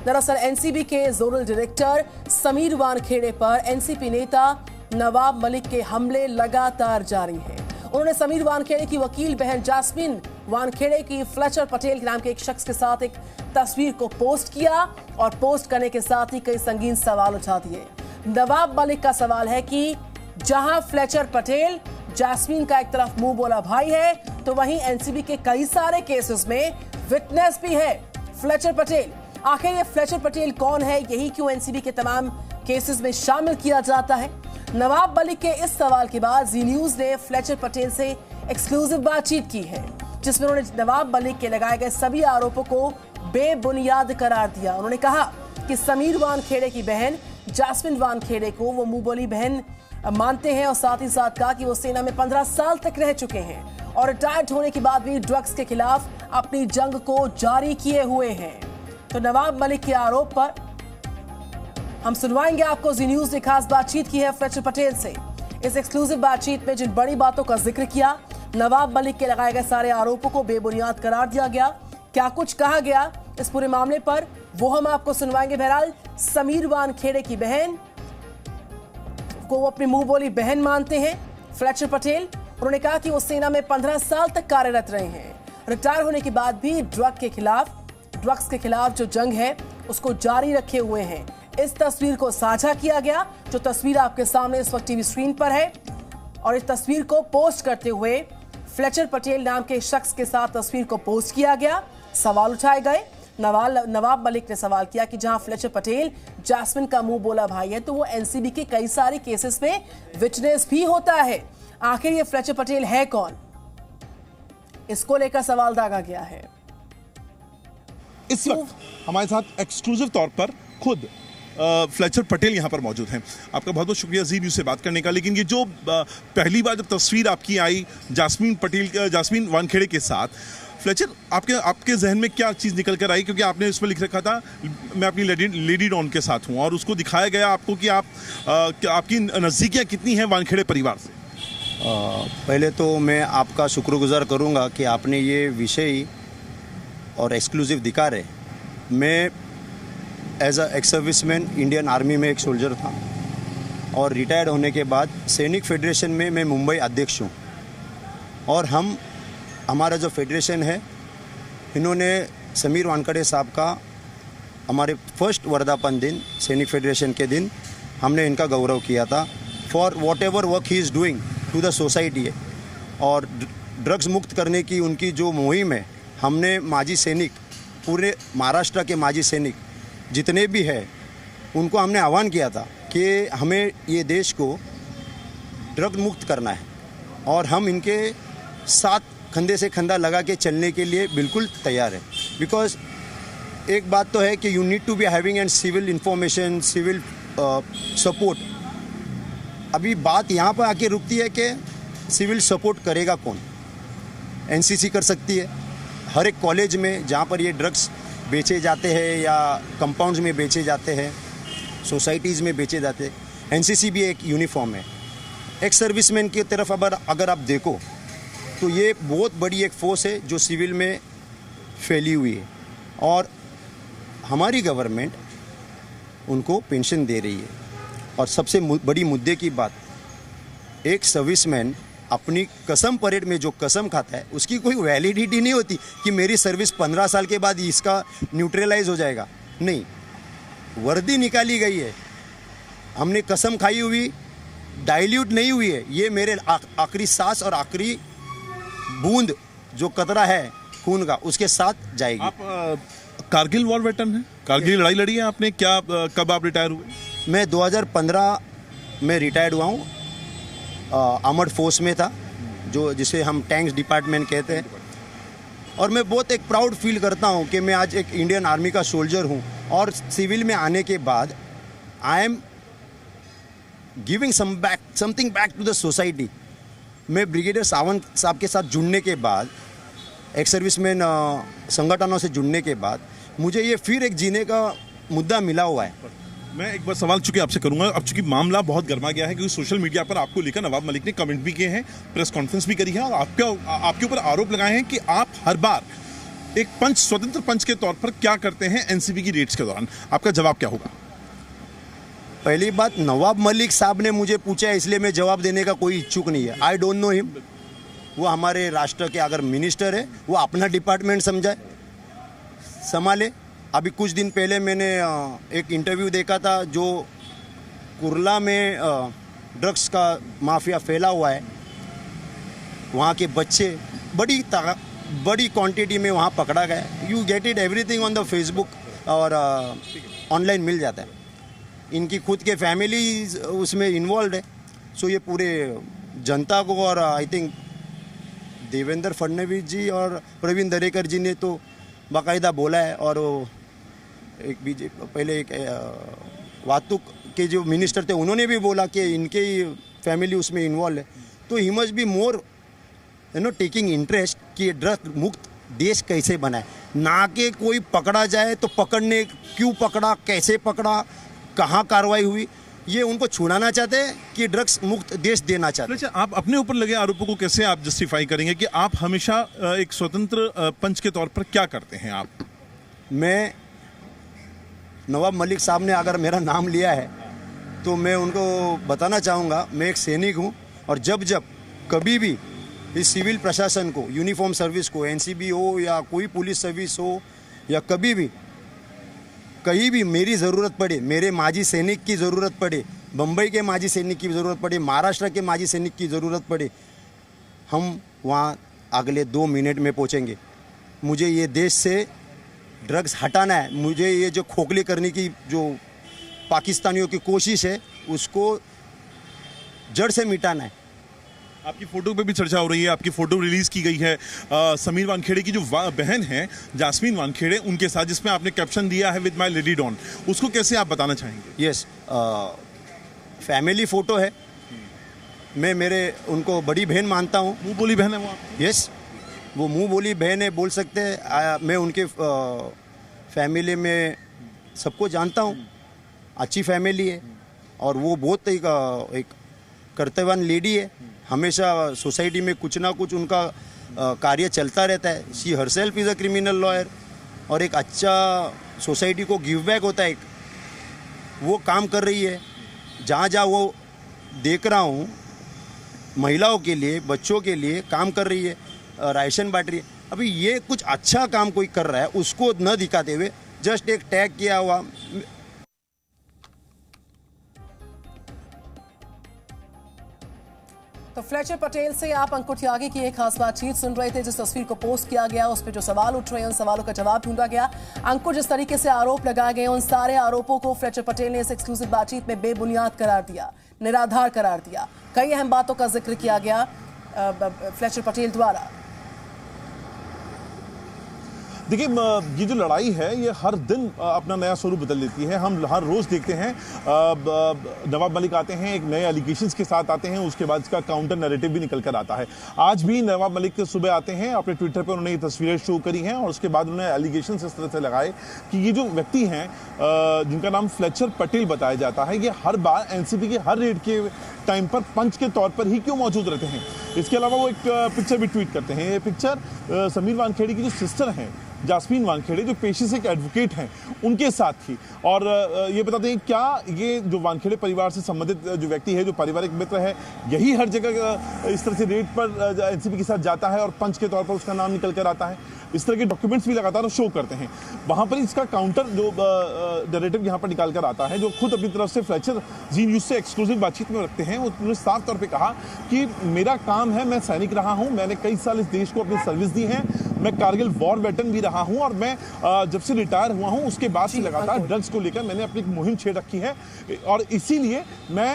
दरअसल एनसीबी के zonal director Sameer Wankhede पर एनसीपी नेता नवाब मलिक के हमले लगातार जारी हैं। उन्होंने समीर वानखेड़े की वकील बहन जास्मिन वानखेड़े की फ्लेचर पटेल के नाम के एक शख्स के साथ एक तस्वीर को पोस्ट किया और पोस्ट करने के साथ ही कई संगीन सवाल उठा दिए। नवाब मलिक का सवाल है कि जहां फ्लेचर पटेल जास्मिन का एक तरफ मुंह बोला भाई है, तो वहीं एनसीबी के कई सारे केसेस में विटनेस भी है फ्लेचर पटेल। आखिर ये फ्लेचर पटेल कौन है, यही क्यों एनसीबी के तमाम केसेस में शामिल किया जाता है? नवाब मलिक के इस सवाल के बाद जी न्यूज ने फ्लेचर पटेल से एक्सक्लूसिव बातचीत की है, जिसमें उन्होंने नवाब मलिक के लगाए गए सभी आरोपों को बेबुनियाद करार दिया। उन्होंने कहा कि समीर वानखेड़े की बहन जास्मिन वानखेड़े को वो मुंह बोली बहन मानते हैं और साथ ही साथ कहा कि वो सेना में 15 साल तक रह चुके हैं और रिटायर्ड होने के बाद भी ड्रग्स के खिलाफ अपनी जंग को जारी किए हुए हैं। तो नवाब मलिक के आरोप पर हम सुनवाएंगे आपको। जी न्यूज ने खास बातचीत की है फ्लेचर पटेल से। इस एक्सक्लूसिव बातचीत में जिन बड़ी बातों का जिक्र किया, नवाब मलिक के लगाए गए सारे आरोपों को बेबुनियाद करार दिया गया, क्या कुछ कहा गया इस पूरे मामले पर, वो हम आपको सुनवाएंगे। बहरहाल समीर वानखेड़े की बहन को वो अपनी मुंह बोली बहन मानते हैं फ्लेचर पटेल। उन्होंने कहा कि वो सेना में 15 साल तक कार्यरत रहे हैं, रिटायर होने के बाद भी ड्रग्स के खिलाफ जो जंग है उसको जारी रखे हुए हैं। इस तस्वीर को साझा किया गया, जो तस्वीर आपके सामने इस वक्त टीवी स्क्रीन पर है, और इस तस्वीर को पोस्ट करते हुए फ्लेचर पटेल नाम के शख्स के साथ तस्वीर को पोस्ट किया गया। सवाल उठाए गए। नवाब मलिक ने सवाल किया कि जहां फ्लेचर पटेल जास्मिन का मुंह बोला भाई है, तो वो एनसीबी के कई सारे केसेस में विटनेस भी होता है। आखिर ये फ्लेचर पटेल है कौन, इसको लेकर सवाल दागा गया है। इस वक्त हमारे साथ एक्सक्लूसिव तौर पर खुद फ्लेचर पटेल यहाँ पर मौजूद हैं। आपका बहुत बहुत शुक्रिया जी न्यूज़ से बात करने का। लेकिन ये जो पहली बार जब तस्वीर आपकी आई जास्मिन वानखेड़े के साथ, फ्लेचर आपके जहन में क्या चीज़ निकल कर आई? क्योंकि आपने इसमें लिख रखा था मैं अपनी लेडी डॉन के साथ हूँ, और उसको दिखाया गया आपको कि आपकी नज़दीकियाँ कितनी हैं वानखेड़े परिवार से। पहले तो मैं आपका शुक्रगुजार करूँगा कि आपने ये विषय और एक्सक्लूसिव दिखा रहे। मैं as a ex serviceman Indian army में एक सोल्जर था, और रिटायर्ड होने के बाद सैनिक फेडरेशन में मैं मुंबई अध्यक्ष हूँ। और हमारा जो फेडरेशन है, इन्होंने समीर वानखेड़े साहब का हमारे फर्स्ट वर्धापन दिन सैनिक फेडरेशन के दिन हमने इनका गौरव किया था for whatever work he is doing to the society है। और ड्रग्स मुक्त करने की उनकी जो मुहिम है, हमने माजी सैनिक, पूरे महाराष्ट्र के माजी सैनिक जितने भी हैं, उनको हमने आह्वान किया था कि हमें ये देश को ड्रग मुक्त करना है, और हम इनके साथ कंधे से कंधा लगा के चलने के लिए बिल्कुल तैयार है। बिकॉज एक बात तो है कि you need to be having and civil information, civil support. अभी बात यहाँ पर आके रुकती है कि सिविल सपोर्ट करेगा कौन? एनसीसी कर सकती है। हर एक कॉलेज में जहाँ पर ये ड्रग्स बेचे जाते हैं या कंपाउंड्स में बेचे जाते हैं, सोसाइटीज़ में बेचे जाते हैं, एनसीसी भी एक यूनिफॉर्म है। एक सर्विसमैन की तरफ अगर आप देखो तो ये बहुत बड़ी एक फोर्स है जो सिविल में फैली हुई है, और हमारी गवर्नमेंट उनको पेंशन दे रही है। और सबसे बड़ी मुद्दे की बात, एक सर्विसमैन अपनी कसम परेड में जो कसम खाता है, उसकी कोई वैलिडिटी नहीं होती कि मेरी सर्विस 15 साल के बाद इसका न्यूट्रलाइज हो जाएगा। नहीं, वर्दी निकाली गई है, हमने कसम खाई हुई, डाइल्यूट नहीं हुई है। ये मेरे आखिरी सांस और आखिरी बूंद जो कतरा है खून का, उसके साथ जाएगी। आप कारगिल वॉर वेटरन हैं, कारगिल लड़ाई लड़ी है आपने, क्या कब आप रिटायर हुए? मैं 2015 में रिटायर्ड हुआ हूँ। आर्मर्ड फोर्स में था, जिसे हम टैंक्स डिपार्टमेंट कहते हैं। और मैं बहुत एक प्राउड फील करता हूँ कि मैं आज एक इंडियन आर्मी का सोल्जर हूँ, और सिविल में आने के बाद I am giving something back to the society. मैं ब्रिगेडियर सावंत साहब के साथ जुड़ने के बाद, एक सर्विसमैन संगठनों से जुड़ने के बाद, मुझे ये फिर एक जीने का मुद्दा मिला हुआ है। मैं एक बार सवाल चूंकि आपसे करूंगा, अब चूंकि मामला बहुत गर्मा गया है, क्योंकि सोशल मीडिया पर आपको लेकर नवाब मलिक ने कमेंट भी किए हैं, प्रेस कॉन्फ्रेंस भी करी है, और आपके ऊपर आरोप लगाए हैं कि आप हर बार एक पंच, स्वतंत्र पंच के तौर पर क्या करते हैं एनसीबी की रेड्स के दौरान? आपका जवाब क्या होगा? पहली बात, नवाब मलिक साहब ने मुझे पूछा है, इसलिए मैं जवाब देने का कोई इच्छुक नहीं है। I don't know him. वो हमारे राष्ट्र के अगर मिनिस्टर है, वो अपना डिपार्टमेंट संभाले। अभी कुछ दिन पहले मैंने एक इंटरव्यू देखा था, जो कुर्ला में ड्रग्स का माफिया फैला हुआ है, वहाँ के बच्चे बड़ी क्वांटिटी में वहाँ पकड़ा गया। You get it everything on the Facebook और ऑनलाइन मिल जाता है। इनकी खुद के फैमिली उसमें इन्वॉल्व है। सो ये पूरे जनता को, और आई थिंक देवेंद्र फडणवीस जी और प्रवीण दरेकर जी ने तो बाकायदा बोला है, और एक पहले एक वातुक के जो मिनिस्टर थे उन्होंने भी बोला कि इनके ही फैमिली उसमें इन्वॉल्व है। तो he must be more taking interest कि ड्रग मुक्त देश कैसे बनाए, ना कि कोई पकड़ा जाए तो पकड़ने, क्यों पकड़ा, कैसे पकड़ा, कहाँ कार्रवाई हुई, ये उनको छुड़ाना चाहते हैं कि ड्रग्स मुक्त देश देना चाहते हैं। अच्छा, आप अपने ऊपर लगे आरोपों को कैसे आप जस्टिफाई करेंगे कि आप हमेशा एक स्वतंत्र पंच के तौर पर क्या करते हैं आप? मैं, नवाब मलिक साहब ने अगर मेरा नाम लिया है तो मैं उनको बताना चाहूँगा, मैं एक सैनिक हूँ, और जब कभी भी इस सिविल प्रशासन को, यूनिफॉर्म सर्विस को, एनसीबी हो या कोई पुलिस सर्विस हो, या कभी भी कहीं भी मेरी ज़रूरत पड़े, मेरे माजी सैनिक की ज़रूरत पड़े, बम्बई के माजी सैनिक की ज़रूरत पड़े, महाराष्ट्र के माजी सैनिक की ज़रूरत पड़े, हम वहाँ अगले 2 मिनट में पहुँचेंगे। मुझे ये देश से ड्रग्स हटाना है। मुझे ये जो खोखले करने की जो पाकिस्तानियों की कोशिश है, उसको जड़ से मिटाना है। आपकी फोटो पे भी चर्चा हो रही है, आपकी फोटो रिलीज की गई है समीर वानखेड़े की जो बहन है जास्मीन वानखेड़े, उनके साथ, जिसमें आपने कैप्शन दिया है विद माय लेडी डॉन। उसको कैसे आप बताना चाहेंगे? यस, फैमिली फोटो है। मैं उनको बड़ी बहन मानता हूँ। मुंह बोली बहन है वो? यस, वो मुंह बोली बहन है, बोल सकते हैं। मैं उनके फैमिली में सबको जानता हूँ, अच्छी फैमिली है, और वो बहुत एक कर्तव्यवान लेडी है। हमेशा सोसाइटी में कुछ ना कुछ उनका कार्य चलता रहता है। She herself is a criminal lawyer, और एक अच्छा सोसाइटी को गिव बैक होता है, वो काम कर रही है। जहाँ वो देख रहा हूँ, महिलाओं के लिए, बच्चों के लिए काम कर रही है, राशन बांट रही है। अभी ये कुछ अच्छा काम कोई कर रहा है, उसको न दिखाते हुए जस्ट एक टैग किया हुआ। तो फ्लेचर पटेल से आप अंकुर त्यागी की एक खास बातचीत सुन रहे थे। जिस तस्वीर को पोस्ट किया गया, उस पर जो सवाल उठ रहे हैं, उन सवालों का जवाब ढूंढा गया। अंकुर, जिस तरीके से आरोप लगाए गए, उन सारे आरोपों को फ्लेचर पटेल ने इस एक्सक्लूसिव बातचीत में बेबुनियाद करार दिया, निराधार करार दिया। कई अहम बातों का जिक्र किया गया फ्लेचर पटेल द्वारा। देखिए, ये जो लड़ाई है ये हर दिन अपना नया स्वरूप बदल लेती है। हम हर रोज देखते हैं नवाब मलिक आते हैं, एक नए एलिगेशंस के साथ आते हैं, उसके बाद इसका काउंटर नैरेटिव भी निकल कर आता है। आज भी नवाब मलिक सुबह आते हैं, अपने ट्विटर पर उन्होंने ये तस्वीरें शो करी हैं, और उसके बाद उन्होंने एलिगेशंस इस तरह से लगाए कि ये जो व्यक्ति हैं जिनका नाम फ्लेचर पटेल बताया जाता है, ये हर बार एनसीबी के हर रेड के टाइम पर पंच के तौर पर ही क्यों मौजूद रहते हैं। इसके अलावा वो एक पिक्चर भी ट्वीट करते हैं। ये पिक्चर समीर वानखेड़े की जो सिस्टर हैं जास्मीन वानखेड़े, जो पेशे से एक एडवोकेट हैं, उनके साथ थी। और ये बताते हैं, क्या ये जो वानखेड़े परिवार से संबंधित जो व्यक्ति है, जो पारिवारिक मित्र है, यही हर जगह इस तरह से रेड पर एनसीबी के साथ जाता है और पंच के तौर पर उसका नाम निकल कर आता है? इस तरह के डॉक्यूमेंट्स भी लगातार शो करते हैं। वहाँ पर इसका काउंटर जो नैरेटिव यहाँ पर निकाल कर आता है, जो खुद अपनी तरफ से फ्लेचर जी न्यूज़ से एक्सक्लूसिव बातचीत में रखते हैं, उन्होंने साफ तौर पे कहा कि मेरा काम है, मैं सैनिक रहा हूँ, मैंने कई साल इस देश को अपनी सर्विस दी है, मैं कारगिल वॉर वेटरन भी रहा हूँ, और मैं जब से रिटायर हुआ हूँ उसके बाद से लगातार ड्रग्स को लेकर मैंने अपनी मुहिम छेड़ रखी है, और इसीलिए मैं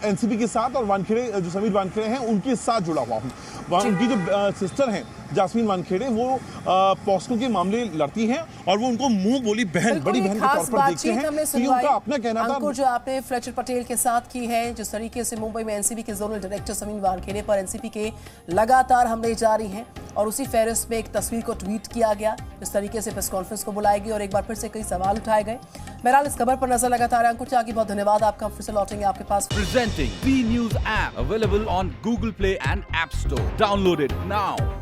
एनसीबी के साथ और वानखेड़े जो समीर वानखेड़े हैं उनके साथ जुड़ा हुआ हूँ। उनकी जो सिस्टर हैं जास्मीन वानखेड़े, वो पॉस्को के मामले लड़ती हैं, और वो उनको मुंह बोली बहन, बड़ी बहन के तौर पर देखते हैं। तो ये उनका अपना कहना था। अंकुर, जो आपने फ्लेचर पटेल के साथ की है, जिस तरीके से मुंबई में एनसीबी के जोनल डायरेक्टर समीर वानखेड़े पर एनसीबी के लगातार हमले जारी हैं, और उसी फेरिस्त में एक तस्वीर को ट्वीट किया गया, जिस तरीके से प्रेस कॉन्फ्रेंस को बुलाई गई और एक बार फिर से कई सवाल उठाए गए। बहरहाल इस खबर पर नजर लगातार है। अंकुर त्यागी, बहुत धन्यवाद आपका। फिर से लौटेंगे आपके पास। Presenting B News app available on Google Play and App Store. Download it now.